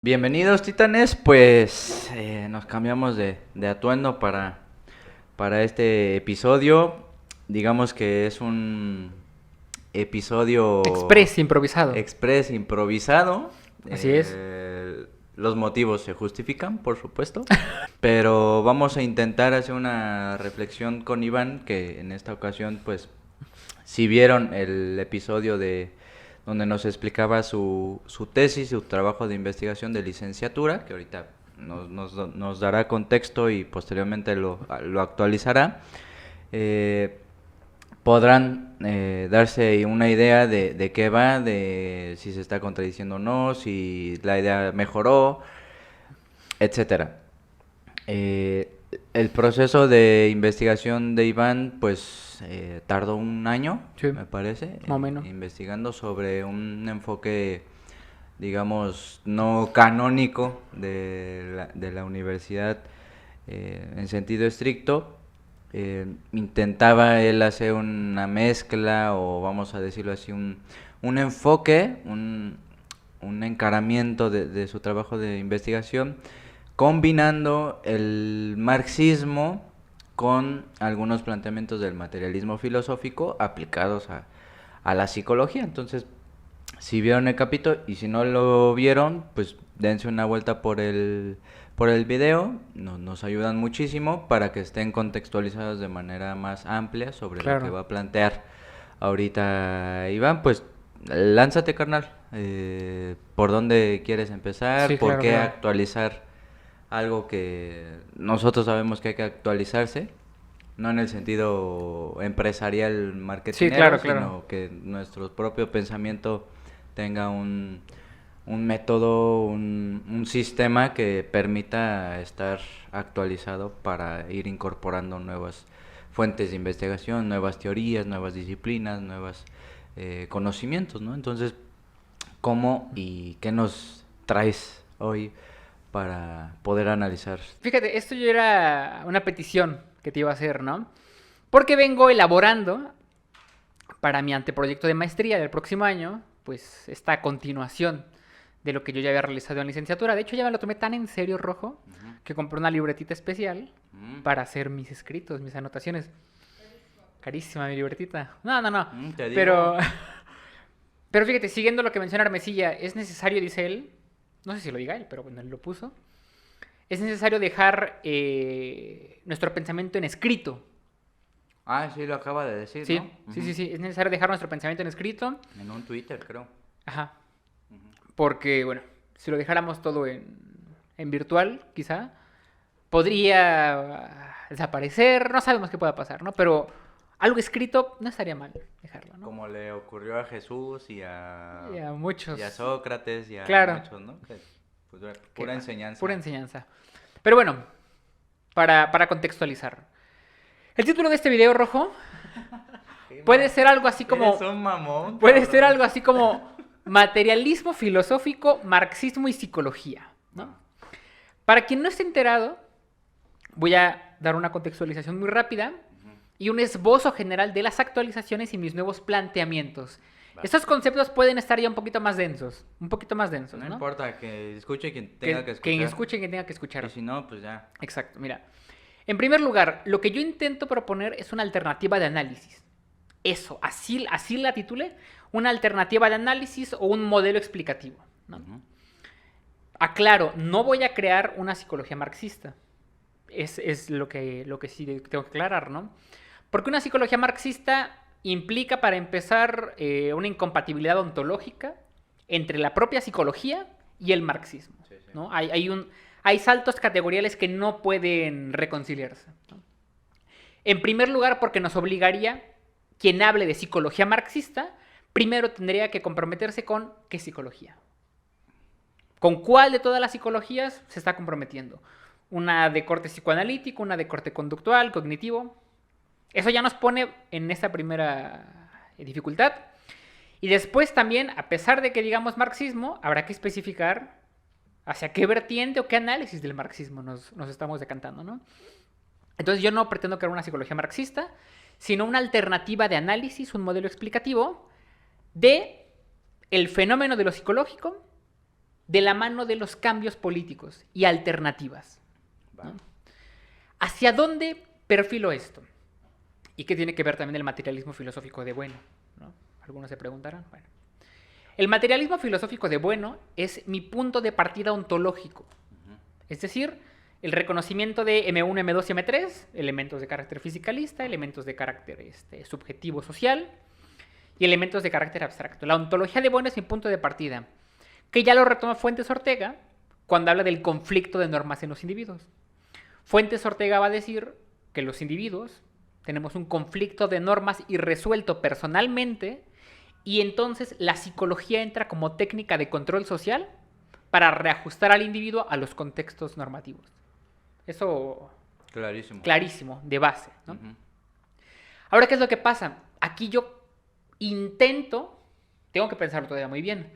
Bienvenidos titanes, pues nos cambiamos de atuendo para este episodio. Digamos que es un episodio Express improvisado. express improvisado. Así es. Los motivos se justifican, por supuesto, pero vamos a intentar hacer una reflexión con Iván, que en esta ocasión, pues, si vieron el episodio de donde nos explicaba su tesis, su trabajo de investigación de licenciatura, que ahorita nos dará contexto y posteriormente lo actualizará, eh, podrán darse una idea de qué va, de si se está contradiciendo o no, si la idea mejoró, etcétera. Eh, el proceso de investigación de Iván, pues tardó un año, Sí, me parece, más o menos. investigando sobre un enfoque, digamos, no canónico de la universidad en sentido estricto. Intentaba él hacer una mezcla, o vamos a decirlo así, un enfoque, un encaramiento de su trabajo de investigación, combinando el marxismo con algunos planteamientos del materialismo filosófico aplicados a la psicología. Entonces, si vieron el capítulo y si no lo vieron, pues dense una vuelta por el video. Nos ayudan muchísimo para que estén contextualizados de manera más amplia sobre lo que Claro. va a plantear ahorita Iván. Pues lánzate, carnal. ¿Por dónde quieres empezar? Sí, ¿Por claro, qué claro. actualizar algo que nosotros sabemos que hay que actualizarse? No en el sentido empresarial Sí, marketinero, claro, claro. sino que nuestro propio pensamiento tenga un método, un sistema que permita estar actualizado para ir incorporando nuevas fuentes de investigación, nuevas teorías, nuevas disciplinas, nuevos conocimientos, ¿no? Entonces, ¿cómo y qué nos traes hoy para poder analizar? Fíjate, esto ya era una petición que te iba a hacer, ¿no? Porque vengo elaborando para mi anteproyecto de maestría del próximo año, pues esta continuación de lo que yo ya había realizado en licenciatura. De hecho, ya me lo tomé tan en serio, Rojo, que compré una libretita especial Mm, para hacer mis escritos, mis anotaciones. Carísima mi libretita. No, no, no. te digo. Pero Pero fíjate, siguiendo lo que menciona Armesilla, es necesario, dice él, no sé si lo diga él, pero bueno, él lo puso, es necesario dejar nuestro pensamiento en escrito. Ah, sí, lo acaba de decir, Sí, ¿no? sí, Ujú. sí, sí, es necesario dejar nuestro pensamiento en escrito. En un Twitter, creo. Ajá, porque, bueno, si lo dejáramos todo en virtual, quizá, podría desaparecer, no sabemos qué pueda pasar, ¿no? Pero algo escrito no estaría mal dejarlo, ¿no? Como le ocurrió a Jesús Y a y a muchos, Sócrates y a claro, muchos, ¿no? Que, pues, que pura pura enseñanza. enseñanza. Pero bueno, para contextualizar. El título de este video, Rojo, puede ser algo así Eres como. un mamón, Puede ser cabrón. algo así como materialismo filosófico, marxismo y psicología, ¿no? Va. Para quien no esté enterado, voy a dar una contextualización muy rápida y un esbozo general de las actualizaciones y mis nuevos planteamientos. Va. Estos conceptos pueden estar ya un poquito más densos, No ¿no? importa, que escuche quien tenga que Quien escuchar. escuche, quien tenga que Y escuchar. si no, pues ya. Exacto, mira. En primer lugar, lo que yo intento proponer es una alternativa de análisis. Eso, así la titulé, una alternativa de análisis o un modelo explicativo, ¿no? Ujú. Aclaro, no voy a crear una psicología marxista. Es lo que sí tengo que aclarar, ¿no? Porque una psicología marxista implica, para empezar, una incompatibilidad ontológica entre la propia psicología y el marxismo, Sí, sí. ¿no? Hay saltos categoriales que no pueden reconciliarse, ¿no? En primer lugar, porque nos obligaría, quien hable de psicología marxista, primero tendría que comprometerse con qué psicología. ¿Con cuál de todas las psicologías se está comprometiendo? Una de corte psicoanalítico, una de corte conductual, cognitivo. Eso ya nos pone en esta primera dificultad. Y después también, a pesar de que digamos marxismo, habrá que especificar hacia qué vertiente o qué análisis del marxismo nos estamos decantando, ¿no? Entonces yo no pretendo crear una psicología marxista, sino una alternativa de análisis, un modelo explicativo de el fenómeno de lo psicológico de la mano de los cambios políticos y alternativas. ¿No? ¿Hacia dónde perfilo esto? ¿Y qué tiene que ver también el materialismo filosófico de Bueno? ¿No? Algunos se preguntarán. Bueno, el materialismo filosófico de Bueno es mi punto de partida ontológico. Es decir, el reconocimiento de M1, M2 y M3, elementos de carácter fisicalista, elementos de carácter subjetivo social y elementos de carácter abstracto. La ontología de Bueno es mi punto de partida, que ya lo retoma Fuentes Ortega cuando habla del conflicto de normas en los individuos. Fuentes Ortega va a decir que los individuos tenemos un conflicto de normas irresuelto personalmente y entonces la psicología entra como técnica de control social para reajustar al individuo a los contextos normativos. Eso clarísimo, de base, ¿no? Ahora, ¿qué es lo que pasa? Aquí yo tengo que pensarlo todavía muy bien,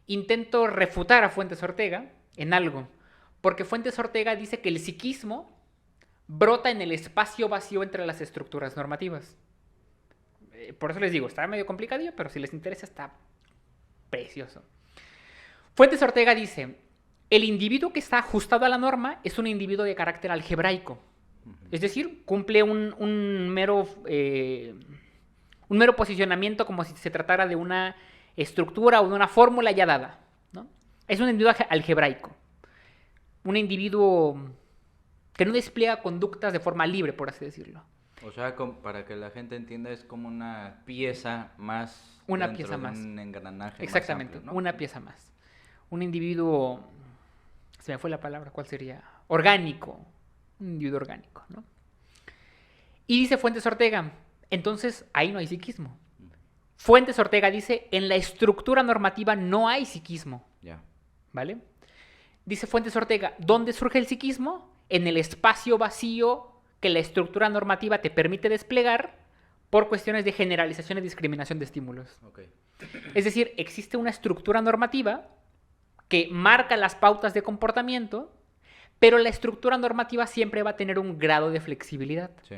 intento refutar a Fuentes Ortega en algo, porque Fuentes Ortega dice que el psiquismo brota en el espacio vacío entre las estructuras normativas. Por eso les digo, está medio complicadillo, pero si les interesa está precioso. Fuentes Ortega dice, el individuo que está ajustado a la norma es un individuo de carácter algebraico. Es decir, cumple un mero posicionamiento como si se tratara de una estructura o de una fórmula ya dada, ¿no? Es un individuo algebraico. Un individuo que no despliega conductas de forma libre, por así decirlo. O sea, para que la gente entienda, es como una pieza más. Una pieza más. Un engranaje. Exactamente, más amplio, ¿no? Una pieza más. Un individuo, se me fue la palabra, ¿cuál sería? Orgánico. Un individuo orgánico, ¿no? Y dice Fuentes Ortega, entonces ahí no hay psiquismo. Fuentes Ortega dice, en la estructura normativa no hay psiquismo. Ya. ¿Vale? Dice Fuentes Ortega, ¿dónde surge el psiquismo? En el espacio vacío que la estructura normativa te permite desplegar por cuestiones de generalización y discriminación de estímulos. Okay. Es decir, existe una estructura normativa que marca las pautas de comportamiento, pero la estructura normativa siempre va a tener un grado de flexibilidad. Sí.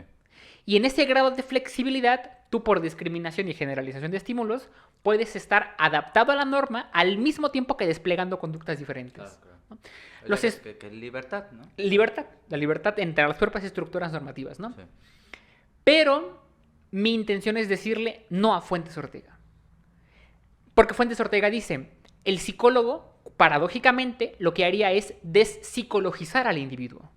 Y en ese grado de flexibilidad, tú por discriminación y generalización de estímulos, puedes estar adaptado a la norma al mismo tiempo que desplegando conductas diferentes. Claro. ¿No? Que es libertad, ¿no? La libertad entre las propias estructuras normativas, ¿no? Sí. Pero mi intención es decirle no a Fuentes Ortega. Porque Fuentes Ortega dice, el psicólogo, paradójicamente, lo que haría es despsicologizar al individuo.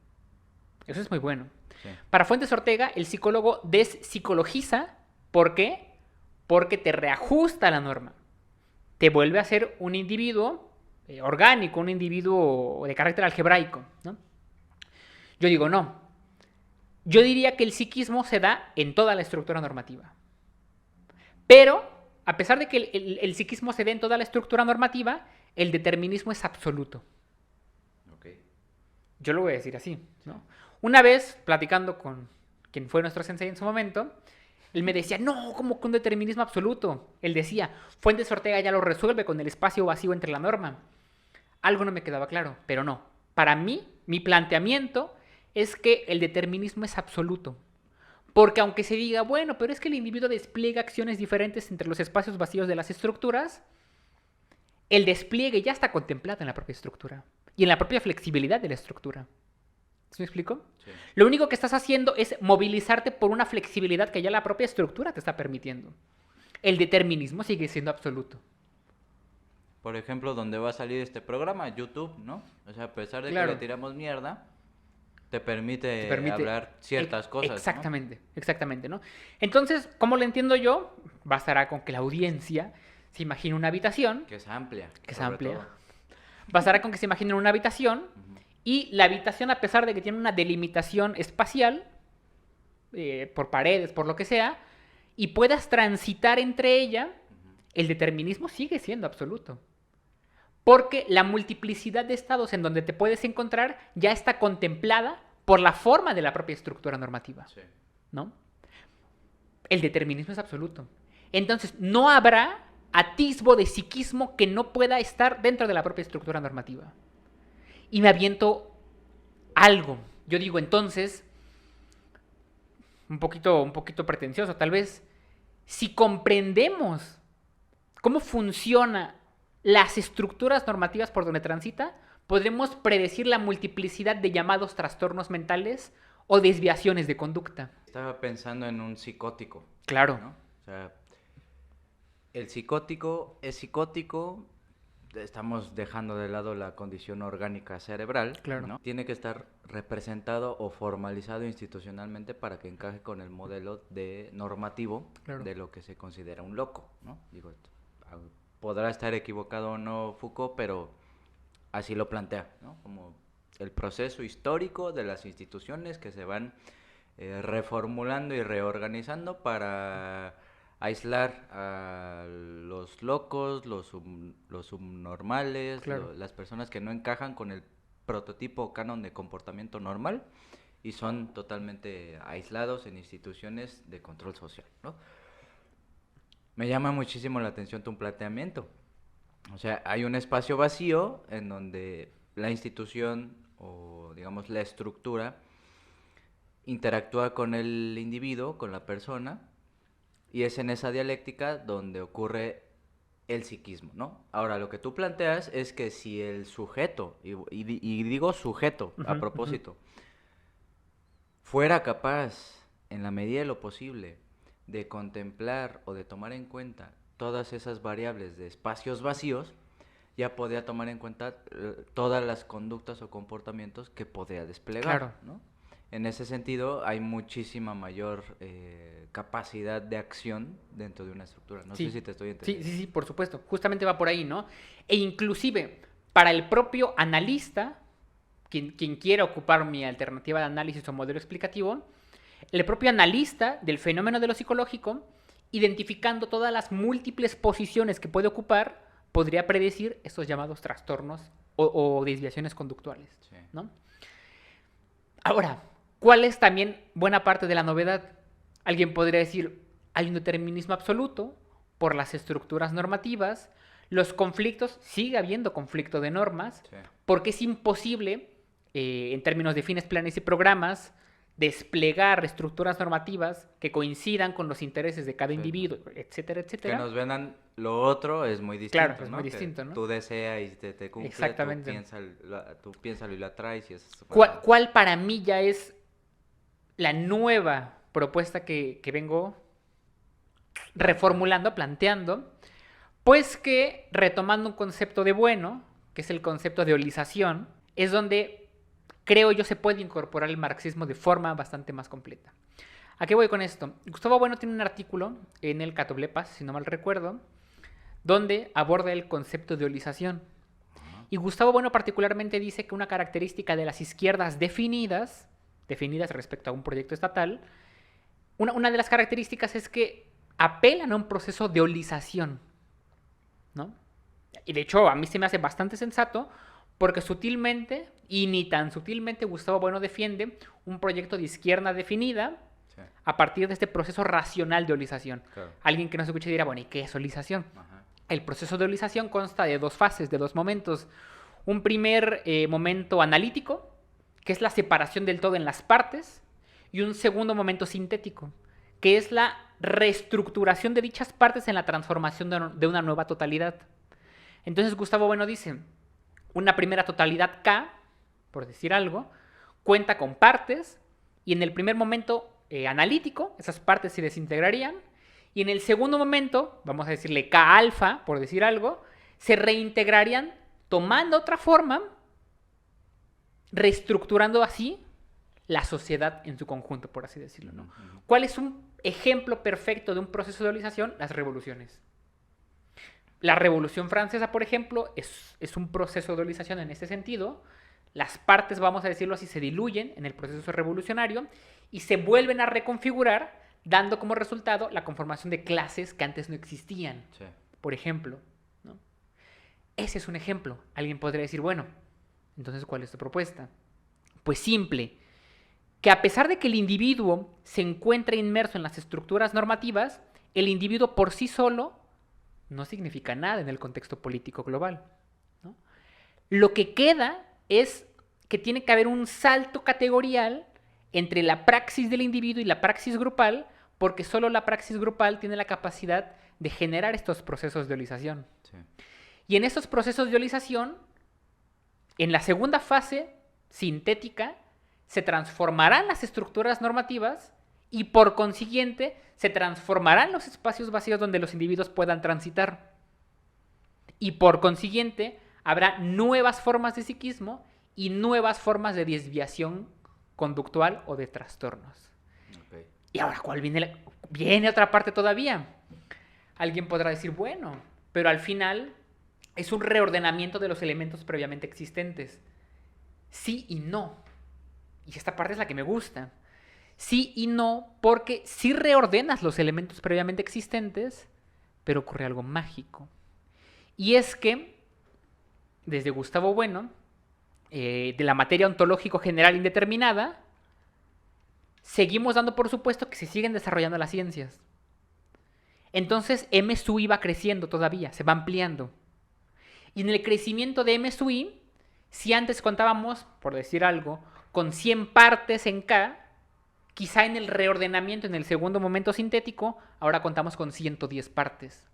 Eso es muy bueno. Sí. Para Fuentes Ortega, el psicólogo despsicologiza. ¿Por qué? Porque te reajusta a la norma. Te vuelve a ser un individuo orgánico, un individuo de carácter algebraico, ¿no? Yo digo no. Yo diría que el psiquismo se da en toda la estructura normativa. Pero, a pesar de que el psiquismo se dé en toda la estructura normativa, el determinismo es absoluto. Okay. Yo lo voy a decir así, ¿no? Una vez, platicando con quien fue nuestro sensei en su momento, él me decía, no, ¿cómo que un determinismo absoluto? Él decía, Fuentes Ortega ya lo resuelve con el espacio vacío entre la norma. Algo no me quedaba claro, pero no. Para mí, mi planteamiento es que el determinismo es absoluto. Porque aunque se diga, bueno, pero es que el individuo despliega acciones diferentes entre los espacios vacíos de las estructuras, el despliegue ya está contemplado en la propia estructura y en la propia flexibilidad de la estructura. ¿Sí me explico? Sí. Lo único que estás haciendo es movilizarte por una flexibilidad que ya la propia estructura te está permitiendo. El determinismo sigue siendo absoluto. Por ejemplo, donde va a salir este programa, YouTube, ¿no? O sea, a pesar de claro. que le tiramos mierda, te permite hablar ciertas cosas, exactamente, ¿no? Exactamente, ¿no? Entonces, ¿cómo lo entiendo yo? Bastará con que la audiencia se imagine una habitación. Que es amplia. Todo. Bastará con que se imaginen una habitación y la habitación, a pesar de que tiene una delimitación espacial, por paredes, por lo que sea, y puedas transitar entre ella, el determinismo sigue siendo absoluto. Porque la multiplicidad de estados en donde te puedes encontrar ya está contemplada por la forma de la propia estructura normativa. Sí. ¿No? El determinismo es absoluto. Entonces, no habrá atisbo de psiquismo que no pueda estar dentro de la propia estructura normativa. Y me aviento algo. Yo digo, entonces, un poquito pretencioso, tal vez, si comprendemos cómo funciona las estructuras normativas por donde transita, podremos predecir la multiplicidad de llamados trastornos mentales o desviaciones de conducta. Estaba pensando en un psicótico, Claro. ¿no? O sea, el psicótico es psicótico, estamos dejando de lado la condición orgánica cerebral, Claro. ¿no? Tiene que estar representado o formalizado institucionalmente para que encaje con el modelo de normativo Claro. de lo que se considera un loco, ¿no? Digo, podrá estar equivocado o no Foucault, pero así lo plantea, ¿no? Como el proceso histórico de las instituciones que se van reformulando y reorganizando para aislar a los locos, los subnormales, Claro. las personas que no encajan con el prototipo o canon de comportamiento normal y son totalmente aislados en instituciones de control social, ¿no? Me llama muchísimo la atención tu planteamiento. O sea, hay un espacio vacío en donde la institución o, digamos, la estructura interactúa con el individuo, con la persona, y es en esa dialéctica donde ocurre el psiquismo, ¿no? Ahora, lo que tú planteas es que si el sujeto, y digo sujeto a propósito, fuera capaz, en la medida de lo posible, de contemplar o de tomar en cuenta todas esas variables de espacios vacíos, ya podría tomar en cuenta todas las conductas o comportamientos que podría desplegar, Claro. ¿no? En ese sentido, hay muchísima mayor capacidad de acción dentro de una estructura. No Sí. sé si te estoy entendiendo. Sí, por supuesto. Justamente va por ahí, ¿no? E inclusive, para el propio analista, quien quiera ocupar mi alternativa de análisis o modelo explicativo, el propio analista del fenómeno de lo psicológico, identificando todas las múltiples posiciones que puede ocupar, podría predecir estos llamados trastornos o desviaciones conductuales, Sí. ¿no? Ahora, ¿cuál es también buena parte de la novedad? Alguien podría decir, hay un determinismo absoluto por las estructuras normativas, los conflictos, sigue habiendo conflicto de normas, Sí. porque es imposible, en términos de fines, planes y programas, desplegar estructuras normativas que coincidan con los intereses de cada Sí. individuo, etcétera, Que etcétera. nos vendan lo otro es muy distinto, Claro, es ¿no? muy Que distinto, ¿no? tú deseas y te cumple, Exactamente. tú piénsalo y lo atraes y es... ¿Cuál para mí ya es la nueva propuesta que vengo reformulando, planteando? Pues que, retomando un concepto de bueno, que es el concepto de holización, es donde creo yo se puede incorporar el marxismo de forma bastante más completa. ¿A qué voy con esto? Gustavo Bueno tiene un artículo en el Catoblepas, si no mal recuerdo, donde aborda el concepto de holización. Y Gustavo Bueno particularmente dice que una característica de las izquierdas definidas respecto a un proyecto estatal, una de las características es que apelan a un proceso de holización, ¿no? Y de hecho a mí se me hace bastante sensato porque sutilmente, y ni tan sutilmente, Gustavo Bueno defiende un proyecto de izquierda definida Sí. a partir de este proceso racional de holización. Claro. Alguien que no se escuche dirá, bueno, ¿y qué es holización? Ajá. El proceso de holización consta de dos fases, de dos momentos. Un primer momento analítico, que es la separación del todo en las partes, y un segundo momento sintético, que es la reestructuración de dichas partes en la transformación de una nueva totalidad. Entonces Gustavo Bueno dice, una primera totalidad K, por decir algo, cuenta con partes, y en el primer momento analítico, esas partes se desintegrarían, y en el segundo momento, vamos a decirle K alfa, por decir algo, se reintegrarían tomando otra forma, reestructurando así la sociedad en su conjunto, por así decirlo, ¿no? ¿Cuál es un ejemplo perfecto de un proceso de holización? Las revoluciones. La Revolución Francesa, por ejemplo, es un proceso de holización en este sentido. Las partes, vamos a decirlo así, se diluyen en el proceso revolucionario y se vuelven a reconfigurar, dando como resultado la conformación de clases que antes no existían, Sí. por ejemplo, ¿no? Ese es un ejemplo. Alguien podría decir, bueno, entonces, ¿cuál es tu propuesta? Pues simple, que a pesar de que el individuo se encuentra inmerso en las estructuras normativas, el individuo por sí solo no significa nada en el contexto político global, ¿no? Lo que queda es que tiene que haber un salto categorial entre la praxis del individuo y la praxis grupal, porque solo la praxis grupal tiene la capacidad de generar estos procesos de holización. Sí. Y en estos procesos de olización, en la segunda fase sintética, se transformarán las estructuras normativas y por consiguiente se transformarán los espacios vacíos donde los individuos puedan transitar. Y por consiguiente habrá nuevas formas de psiquismo y nuevas formas de desviación conductual o de trastornos. Okay. Y ahora, ¿cuál viene? Viene otra parte todavía. Alguien podrá decir, bueno, pero al final es un reordenamiento de los elementos previamente existentes. Sí y no. Y esta parte es la que me gusta. Sí y no, porque sí reordenas los elementos previamente existentes, pero ocurre algo mágico. Y es que, desde Gustavo Bueno, de la materia ontológico general indeterminada, seguimos dando por supuesto que se siguen desarrollando las ciencias. Entonces M sub I va creciendo todavía, se va ampliando. Y en el crecimiento de M sub I, si antes contábamos, por decir algo, con 100 partes en K, quizá en el reordenamiento, en el segundo momento sintético, ahora contamos con 110 partes.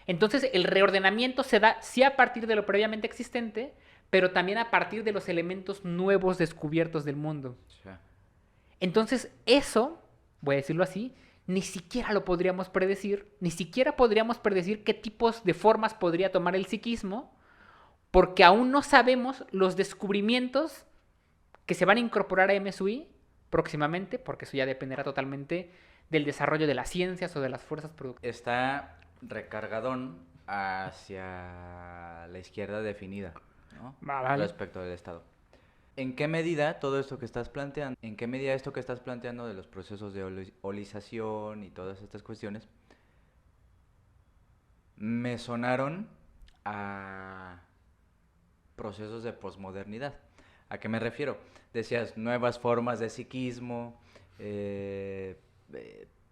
Entonces el reordenamiento se da sí a partir de lo previamente existente, pero también a partir de los elementos nuevos descubiertos del mundo. Sí. Entonces eso, voy a decirlo así, ni siquiera lo podríamos predecir, ni siquiera podríamos predecir qué tipos de formas podría tomar el psiquismo, porque aún no sabemos los descubrimientos que se van a incorporar a MSUI próximamente, porque eso ya dependerá totalmente del desarrollo de las ciencias o de las fuerzas productivas. Está recargadón hacia la izquierda definida, ¿no? Vale. Respecto del Estado. ¿En qué medida todo esto que estás planteando, en qué medida esto que estás planteando de los procesos de olización y todas estas cuestiones, me sonaron a procesos de posmodernidad? ¿A qué me refiero? Decías nuevas formas de psiquismo,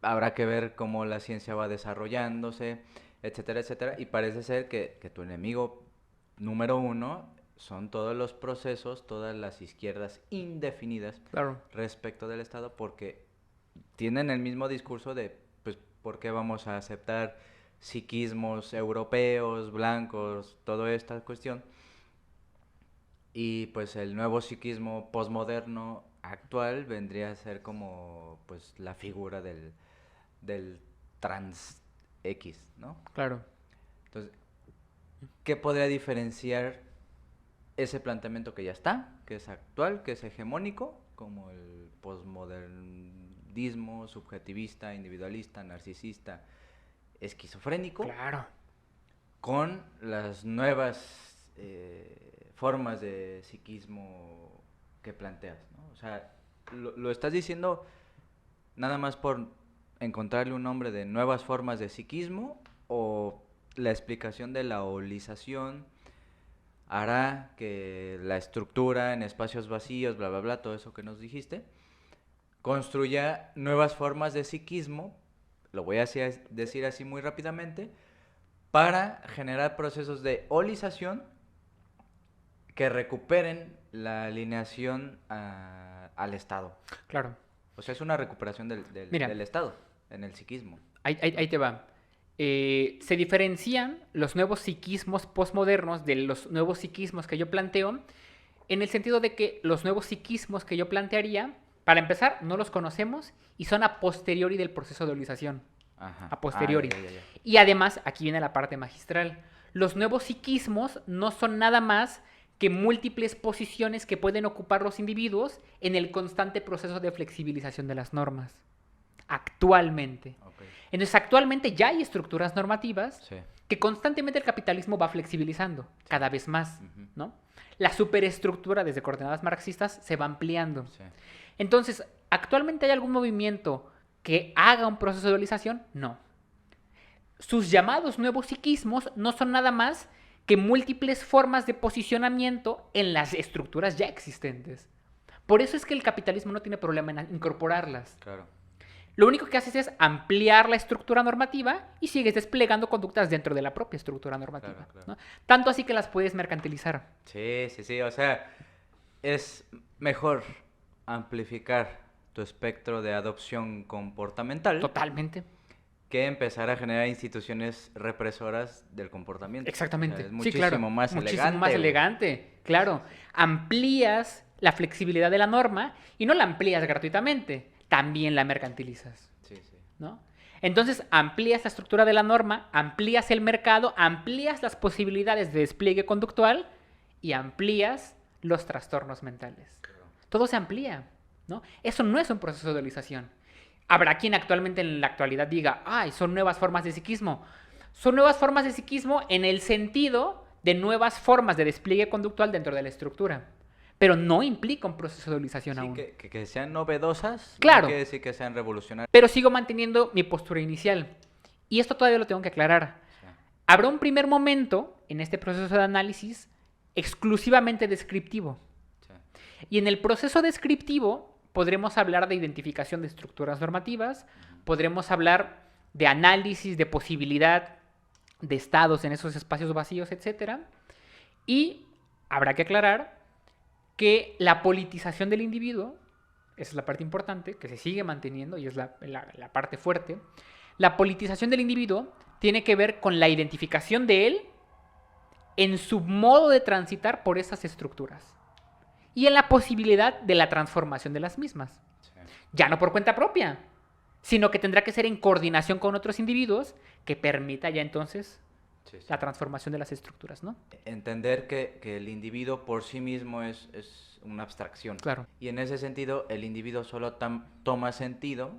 habrá que ver cómo la ciencia va desarrollándose, etcétera, etcétera, y parece ser que tu enemigo número uno son todos los procesos, todas las izquierdas indefinidas, Claro, respecto del Estado, porque tienen el mismo discurso de, pues, ¿por qué vamos a aceptar psiquismos europeos, blancos, toda esta cuestión? Y pues el nuevo psiquismo posmoderno actual vendría a ser como pues la figura del trans X, ¿no? claro. Entonces, ¿qué podría diferenciar ese planteamiento que ya está, que es actual, que es hegemónico, como el posmodernismo subjetivista, individualista, narcisista, esquizofrénico, Claro. con las nuevas formas de psiquismo que planteas, ¿no? O sea, lo estás diciendo nada más por encontrarle un nombre de nuevas formas de psiquismo, o la explicación de la holización hará que la estructura en espacios vacíos, bla, bla, bla, todo eso que nos dijiste, construya nuevas formas de psiquismo, lo voy a decir así muy rápidamente, para generar procesos de holización que recuperen la alineación al Estado. Claro. O sea, es una recuperación Mira, del Estado en el psiquismo. ahí te va. Se diferencian los nuevos psiquismos postmodernos de los nuevos psiquismos que yo planteo, en el sentido de que los nuevos psiquismos que yo plantearía, para empezar, no los conocemos y son a posteriori del proceso de holización. Ajá. A posteriori. Ya. Y además, aquí viene la parte magistral. Los nuevos psiquismos no son nada más que múltiples posiciones que pueden ocupar los individuos en el constante proceso de flexibilización de las normas. Actualmente. Okay. Entonces, actualmente ya hay estructuras normativas Sí. que constantemente el capitalismo va flexibilizando cada vez más, Ujú. ¿no? La superestructura desde coordenadas marxistas se va ampliando. Sí. Entonces, ¿actualmente hay algún movimiento que haga un proceso de holización? No. Sus llamados nuevos psiquismos no son nada más que múltiples formas de posicionamiento en las estructuras ya existentes. Por eso es que el capitalismo no tiene problema en incorporarlas. Claro. Lo único que haces es ampliar la estructura normativa y sigues desplegando conductas dentro de la propia estructura normativa. Claro. ¿No? Tanto así que las puedes mercantilizar. Sí. O sea, es mejor amplificar tu espectro de adopción comportamental Totalmente. que empezar a generar instituciones represoras del comportamiento. Exactamente. Es Sí, muchísimo claro. más Muchísimo elegante. más güey. elegante, claro. Amplías la flexibilidad de la norma y no la amplías gratuitamente, también la mercantilizas, Sí, sí. ¿no? Entonces amplías la estructura de la norma, amplías el mercado, amplías las posibilidades de despliegue conductual y amplías los trastornos mentales. Todo se amplía, ¿no? Eso no es un proceso de dualización. Habrá quien actualmente en la actualidad diga, ay, son nuevas formas de psiquismo. Son nuevas formas de psiquismo en el sentido de nuevas formas de despliegue conductual dentro de la estructura. Pero no implica un proceso de dualización Sí, aún. que sean novedosas, Claro. no quiere decir que sean revolucionarias. Pero sigo manteniendo mi postura inicial. Y esto todavía lo tengo que aclarar. Sí. Habrá un primer momento en este proceso de análisis exclusivamente descriptivo. Sí. Y en el proceso descriptivo podremos hablar de identificación de estructuras normativas, podremos hablar de análisis de posibilidad de estados en esos espacios vacíos, etc. Y habrá que aclarar que la politización del individuo, esa es la parte importante, que se sigue manteniendo y es la parte fuerte, la politización del individuo tiene que ver con la identificación de él en su modo de transitar por esas estructuras y en la posibilidad de la transformación de las mismas. Sí. Ya no por cuenta propia, sino que tendrá que ser en coordinación con otros individuos que permita ya entonces Sí, sí. la transformación de las estructuras, ¿no? Entender que el individuo por sí mismo es una abstracción. Claro. Y en ese sentido, el individuo solo toma sentido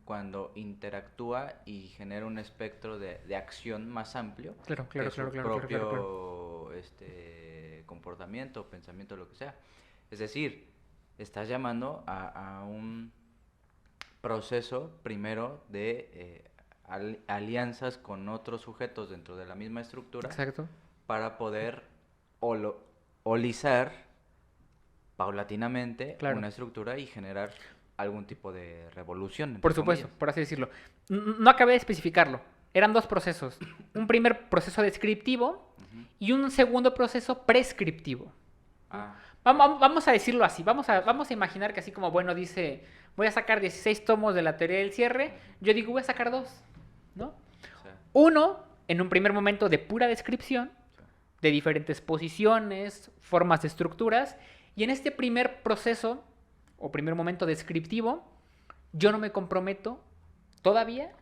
cuando interactúa y genera un espectro de acción más amplio Claro, que su propio claro. comportamiento, pensamiento, lo que sea. Es decir, estás llamando a un proceso primero de alianzas con otros sujetos dentro de la misma estructura. Exacto. Para poder holizar paulatinamente Claro. una estructura y generar algún tipo de revolución. entre Por supuesto, comillas. por así decirlo. No acabé de especificarlo. Eran dos procesos. Un primer proceso descriptivo Ujú. y un segundo proceso prescriptivo. Ah, Vamos a decirlo así. Vamos a imaginar que así como, bueno, dice, voy a sacar 16 tomos de la teoría del cierre, yo digo, voy a sacar 2, ¿no? o sea, Uno, en un primer momento de pura descripción, de diferentes posiciones, formas de estructuras, y en este primer proceso, o primer momento descriptivo, yo no me comprometo todavía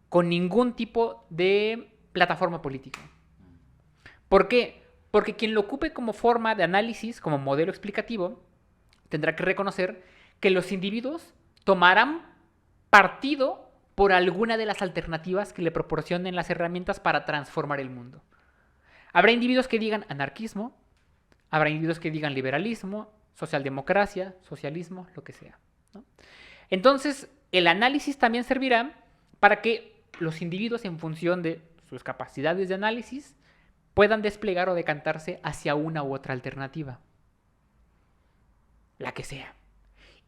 con ningún tipo de plataforma política. ¿Por qué? Porque quien lo ocupe como forma de análisis, como modelo explicativo, tendrá que reconocer que los individuos tomarán partido por alguna de las alternativas que le proporcionen las herramientas para transformar el mundo. Habrá individuos que digan anarquismo, habrá individuos que digan liberalismo, socialdemocracia, socialismo, lo que sea, ¿no? Entonces, el análisis también servirá para que los individuos, en función de sus capacidades de análisis, puedan desplegar o decantarse hacia una u otra alternativa. La que sea.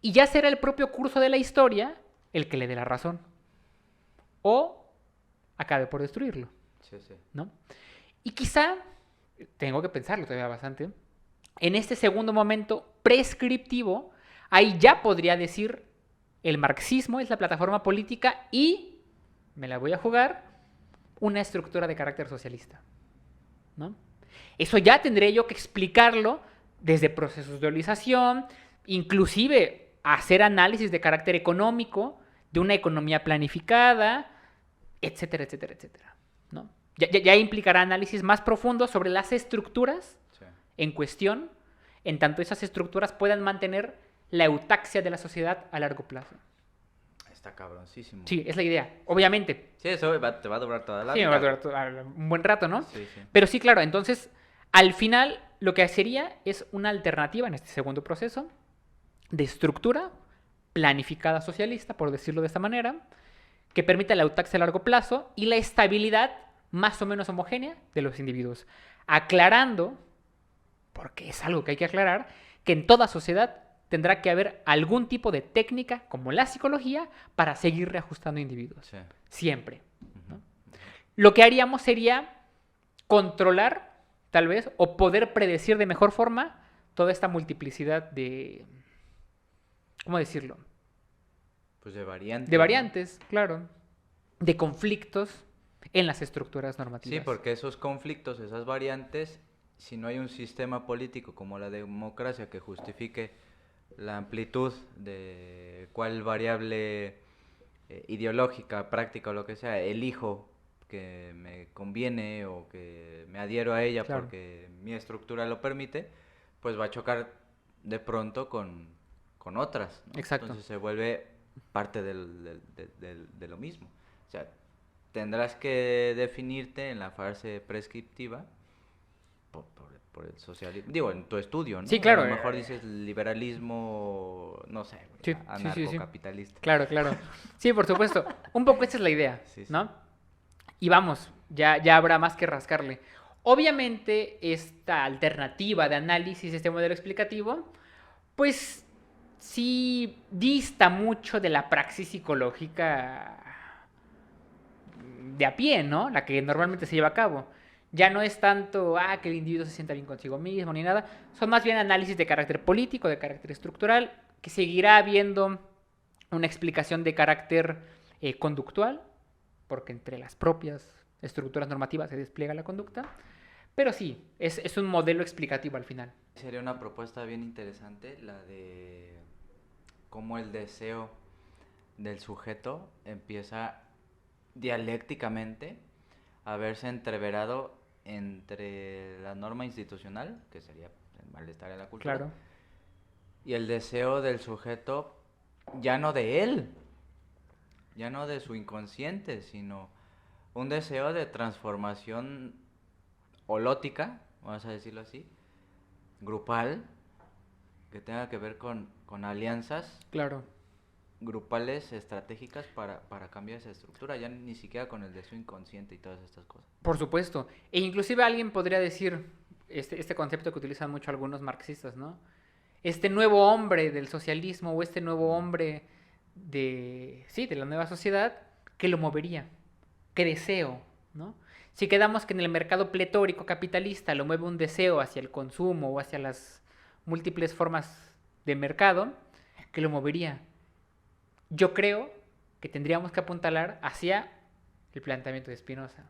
Y ya será el propio curso de la historia el que le dé la razón. O acabe por destruirlo, sí, sí. ¿no? Y quizá, tengo que pensarlo todavía bastante, en este segundo momento prescriptivo, ahí ya podría decir el marxismo es la plataforma política y, me la voy a jugar, una estructura de carácter socialista, ¿no? Eso ya tendré yo que explicarlo desde procesos de dualización, inclusive hacer análisis de carácter económico, de una economía planificada, etcétera, etcétera, etcétera, ¿no? Ya implicará análisis más profundos sobre las estructuras Sí. en cuestión, en tanto esas estructuras puedan mantener la eutaxia de la sociedad a largo plazo. Está cabroncísimo. Sí, es la idea, obviamente. Sí, eso te va a durar toda la Sí, vida. me va a durar un buen rato, ¿no? Sí, sí. Pero sí, claro, entonces, al final, lo que sería es una alternativa en este segundo proceso de estructura planificada socialista, por decirlo de esta manera, que permita la eutaxia a largo plazo y la estabilidad más o menos homogénea de los individuos. Aclarando, porque es algo que hay que aclarar, que en toda sociedad tendrá que haber algún tipo de técnica, como la psicología, para seguir reajustando individuos. Sí. Siempre, ¿no? Lo que haríamos sería controlar, tal vez, o poder predecir de mejor forma toda esta multiplicidad de... ¿Cómo decirlo? Pues de variantes. De variantes, claro. de conflictos en las estructuras normativas. Sí, porque esos conflictos, esas variantes, si no hay un sistema político como la democracia que justifique la amplitud de cuál variable ideológica, práctica o lo que sea, elijo que me conviene o que me adhiero a ella Claro. porque mi estructura lo permite, pues va a chocar de pronto con otras, ¿no? Exacto. Entonces se vuelve parte de lo mismo. O sea, tendrás que definirte en la fase prescriptiva por el socialismo. Digo, en tu estudio, ¿no? Sí, A claro. lo mejor dices liberalismo, no sé, Sí, sí, sí, sí. anarcocapitalista. Claro, claro. Sí, por supuesto. Un poco esa es la idea, Sí, sí. ¿no? Y vamos, ya habrá más que rascarle. Obviamente, esta alternativa de análisis, este modelo explicativo, pues sí dista mucho de la praxis psicológica de a pie, ¿no? La que normalmente se lleva a cabo. Ya no es tanto, que el individuo se sienta bien consigo mismo ni nada. Son más bien análisis de carácter político, de carácter estructural, que seguirá habiendo una explicación de carácter conductual, porque entre las propias estructuras normativas se despliega la conducta. Pero sí, es un modelo explicativo al final. Sería una propuesta bien interesante la de cómo el deseo del sujeto empieza dialécticamente a verse entreverado entre la norma institucional, que sería el malestar en la cultura, Claro. y el deseo del sujeto, ya no de él, ya no de su inconsciente, sino un deseo de transformación holótica, vamos a decirlo así, grupal, que tenga que ver con alianzas Claro. grupales estratégicas para cambiar esa estructura, ya ni siquiera con el deseo inconsciente y todas estas cosas. Por supuesto. E inclusive alguien podría decir este concepto que utilizan mucho algunos marxistas, ¿no? Este nuevo hombre del socialismo o este nuevo hombre de la nueva sociedad, ¿qué lo movería? ¿Qué deseo? ¿No? Si quedamos que en el mercado pletórico capitalista lo mueve un deseo hacia el consumo o hacia las múltiples formas de mercado, ¿qué lo movería? Yo creo que tendríamos que apuntalar hacia el planteamiento de Spinoza.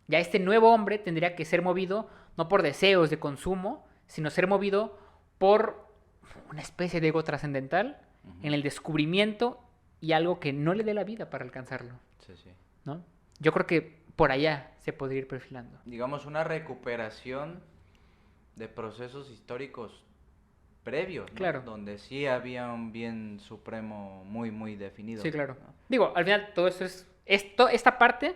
Ya este nuevo hombre tendría que ser movido no por deseos de consumo, sino ser movido por una especie de ego trascendental en el descubrimiento y algo que no le dé la vida para alcanzarlo, Sí, sí. ¿no? Yo creo que por allá se podría ir perfilando. Digamos, una recuperación de procesos históricos previos, ¿no? Claro. Donde sí había un bien supremo muy, muy definido. Sí, claro. ¿no? Digo, al final todo esta parte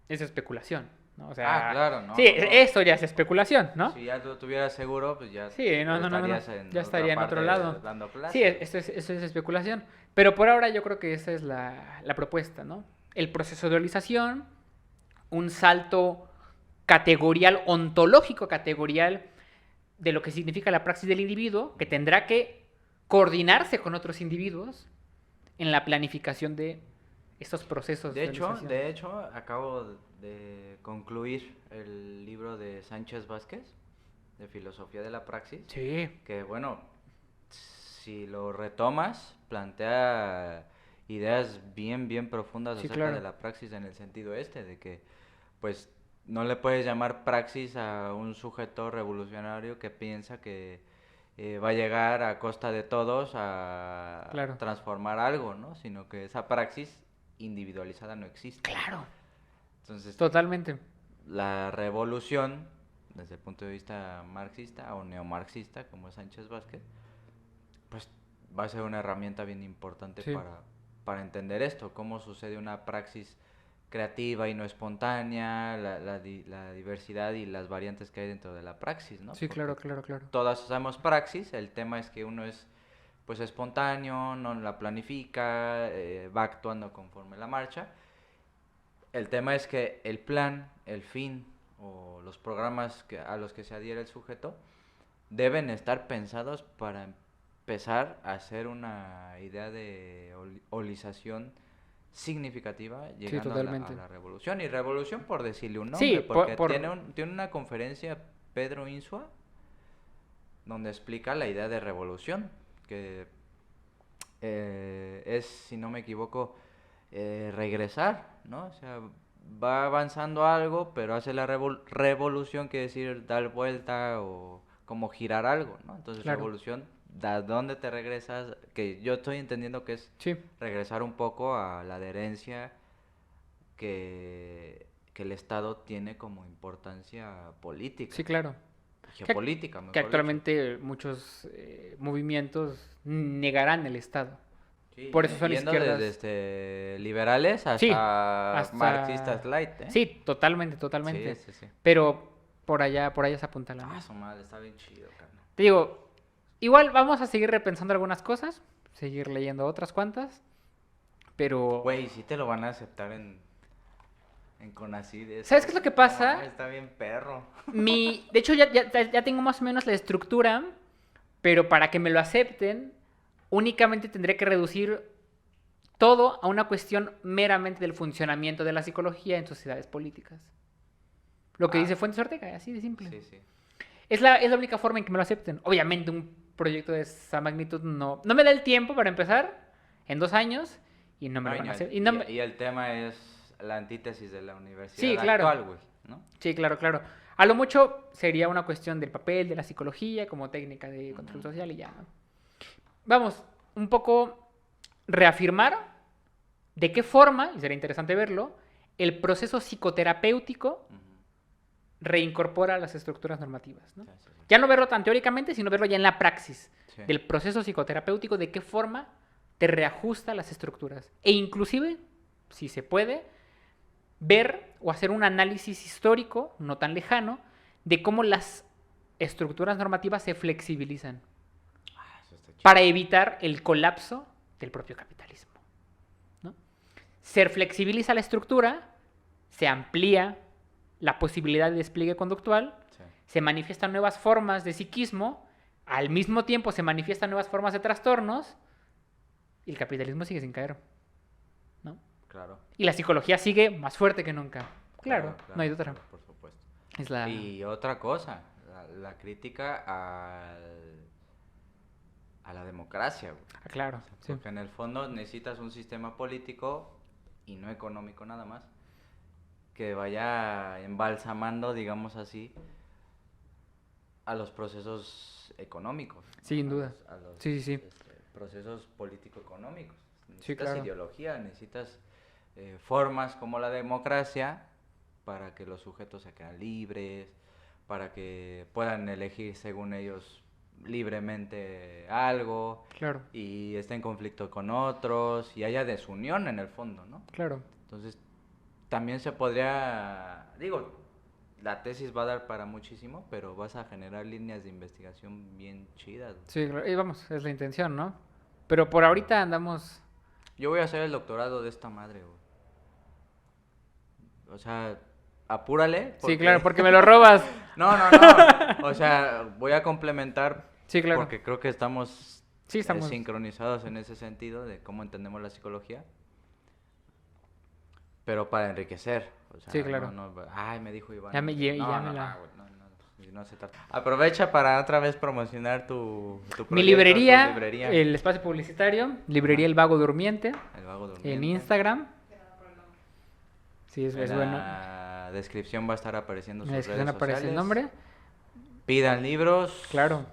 es especulación, ¿no? O sea, Claro, ¿no? sí, eso ya es especulación, ¿no? Si ya lo tuvieras seguro, pues ya Sí, no. estarías en Ya otra estaría en otro parte lado. dando clases. Sí, esto es especulación. Pero por ahora yo creo que esa es la propuesta, ¿no? El proceso de dualización, un salto categorial, ontológico categorial, de lo que significa la praxis del individuo, que tendrá que coordinarse con otros individuos en la planificación de estos procesos De hecho, dualización. acabo de concluir el libro de Sánchez Vázquez, de Filosofía de la Praxis, Sí, que bueno, si lo retomas, plantea ideas bien, bien profundas sí, acerca claro. de la praxis en el sentido este, de que pues no le puedes llamar praxis a un sujeto revolucionario que piensa que va a llegar a costa de todos a Claro. transformar algo, ¿no? Sino que esa praxis individualizada no existe. Claro. Entonces, Totalmente. la revolución, desde el punto de vista marxista o neomarxista, como es Sánchez Vázquez, pues va a ser una herramienta bien importante Sí. para entender esto, cómo sucede una praxis creativa y no espontánea, la diversidad y las variantes que hay dentro de la praxis, ¿no? Sí, Porque claro. todas usamos praxis, el tema es que uno es pues espontáneo, no la planifica, va actuando conforme la marcha. El tema es que el plan, el fin o los programas a los que se adhiere el sujeto deben estar pensados para empezar a hacer una idea de holización significativa Sí, llegando a totalmente. la revolución. Y revolución por decirle un Sí, nombre, porque por... tiene una conferencia Pedro Insua donde explica la idea de revolución, que es, si no me equivoco, regresar, ¿no? O sea, va avanzando algo, pero hace la revolución, quiere decir dar vuelta o como girar algo, ¿no? Entonces, Claro. revolución, ¿a dónde te regresas? Que yo estoy entendiendo que es Sí, regresar un poco a la adherencia que el Estado tiene como importancia política, sí, claro. geopolítica, Que mejor dicho. actualmente muchos movimientos negarán el Estado. Sí, Por eso son yendo izquierdas. desde liberales Sí, hasta hasta... marxistas light, ¿eh? Sí, totalmente, totalmente. Sí, sí, sí. Pero por allá se apunta Ah, la... su madre, está bien chido, carnal. Te digo, igual vamos a seguir repensando algunas cosas, seguir leyendo otras cuantas, pero... Güey, sí te lo van a aceptar en Conacyt. Eso. ¿Sabes qué es lo que No pasa? mames, está bien perro. De hecho, ya tengo más o menos la estructura, pero para que me lo acepten, únicamente tendré que reducir todo a una cuestión meramente del funcionamiento de la psicología en sociedades políticas. Lo que Ah. dice Fuentes Ortega, así de simple. Sí, sí. Es la única forma en que me lo acepten. Obviamente un proyecto de esa magnitud no me da el tiempo para empezar en 2 años y no me lo van a hacer. Y el tema es la antítesis de la universidad Sí, claro. actual, güey, ¿no? Sí, claro, claro. A lo mucho sería una cuestión del papel de la psicología como técnica de control social y ya, ¿no? Vamos, un poco reafirmar de qué forma, y sería interesante verlo, el proceso psicoterapéutico Ujú. reincorpora las estructuras normativas, ¿no? Sí, sí, sí. Ya no verlo tan teóricamente, sino verlo ya en la praxis Sí. del proceso psicoterapéutico, de qué forma te reajusta las estructuras. E inclusive, si se puede, ver o hacer un análisis histórico, no tan lejano, de cómo las estructuras normativas se flexibilizan Ah, eso está chido. para evitar el colapso del propio capitalismo, ¿no? Se flexibiliza la estructura, se amplía la posibilidad de despliegue conductual, Sí. se manifiestan nuevas formas de psiquismo, al mismo tiempo se manifiestan nuevas formas de trastornos y el capitalismo sigue sin caer, ¿no? Claro. Y la psicología sigue más fuerte que nunca. Claro, no hay de otra. Claro, por supuesto. Es la... Y otra cosa, la crítica a la democracia, güey. Ah, claro, sí. Porque en el fondo necesitas un sistema político y no económico nada más, que vaya embalsamando, digamos así, a los procesos económicos, ¿no? Sin duda. A los Sí, sí, sí. procesos político-económicos. Sí, Necesitas claro. ideología, necesitas formas como la democracia para que los sujetos se queden libres, para que puedan elegir según ellos libremente algo Claro, y esté en conflicto con otros y haya desunión en el fondo, ¿no? claro. Entonces, también se podría, digo, la tesis va a dar para muchísimo, pero vas a generar líneas de investigación bien chidas. Sí, claro. Y vamos, es la intención, ¿no? Pero por ahorita andamos... Yo voy a hacer el doctorado de esta madre, güey. O sea, apúrale. Sí, claro, porque me lo robas. No, no, no. O sea, voy a complementar Sí, claro. porque creo que estamos, Sí, estamos... sincronizados en ese sentido de cómo entendemos la psicología. Pero para enriquecer. O sea, Sí, claro. Ay, me dijo Iván. Ya me- ya- no, ya no, me la- no, güey, no se trata. Aprovecha para otra vez promocionar tu Mi proyecto, librería, tu librería. el espacio publicitario, librería El Vago Durmiente, El Vago Durmiente. en Instagram. Sí, es En bueno. la descripción va a estar apareciendo En sus la descripción redes aparece el sociales. nombre. Pidan libros. Claro.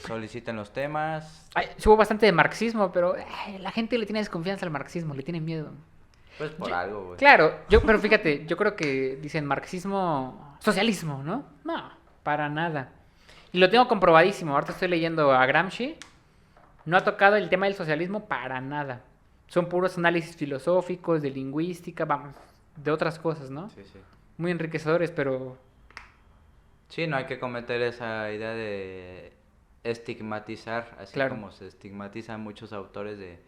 Soliciten los temas. Ay, sí hubo bastante de marxismo, pero la gente le tiene desconfianza al marxismo, le tiene miedo. Pues por algo, güey. Claro, pero fíjate, yo creo que dicen marxismo, socialismo, ¿no? No, para nada. Y lo tengo comprobadísimo. Ahorita estoy leyendo a Gramsci. No ha tocado el tema del socialismo para nada. Son puros análisis filosóficos, de lingüística, vamos, de otras cosas, ¿no? Sí, sí. Muy enriquecedores, pero Sí, no hay que cometer esa idea de estigmatizar, así Claro. como se estigmatizan muchos autores de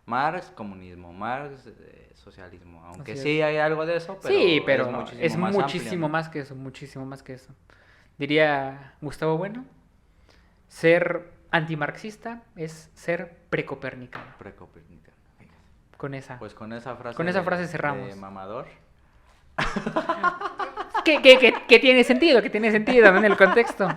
Marx, comunismo, Marx, socialismo. Aunque Así sí hay algo de eso, pero sí, pero es más amplio, muchísimo ¿no? más que eso, muchísimo más que eso. Diría Gustavo Bueno, ser antimarxista es ser precopernicano. Precopernicano, fíjate. Con esa. Pues con esa frase, Con esa frase cerramos. de mamador. Que tiene sentido, ¿no? En el contexto.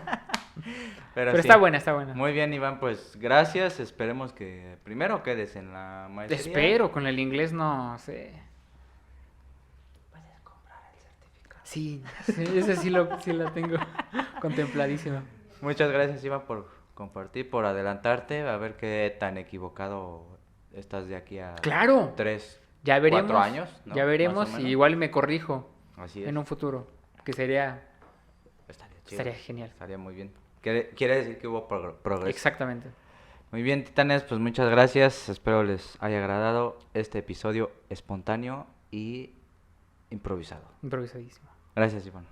Pero sí. está buena, está buena. Muy bien, Iván, pues gracias. Esperemos que primero quedes en la maestría. Espero, con el inglés no sé. Puedes comprar el certificado. Sí, ese sí lo tengo contempladísimo. Muchas gracias, Iván, por compartir, por adelantarte, a ver qué tan equivocado estás de aquí a Claro. 3, Ya 4 veremos. años, ¿no? Ya Más o veremos y menos. igual me corrijo Así es. en un futuro, que sería Estaría chido. estaría genial. Estaría muy bien. Quiere decir que hubo progreso. Exactamente. Muy bien, titanes, pues muchas gracias. Espero les haya agradado este episodio espontáneo y improvisado. Improvisadísimo. Gracias, Iván.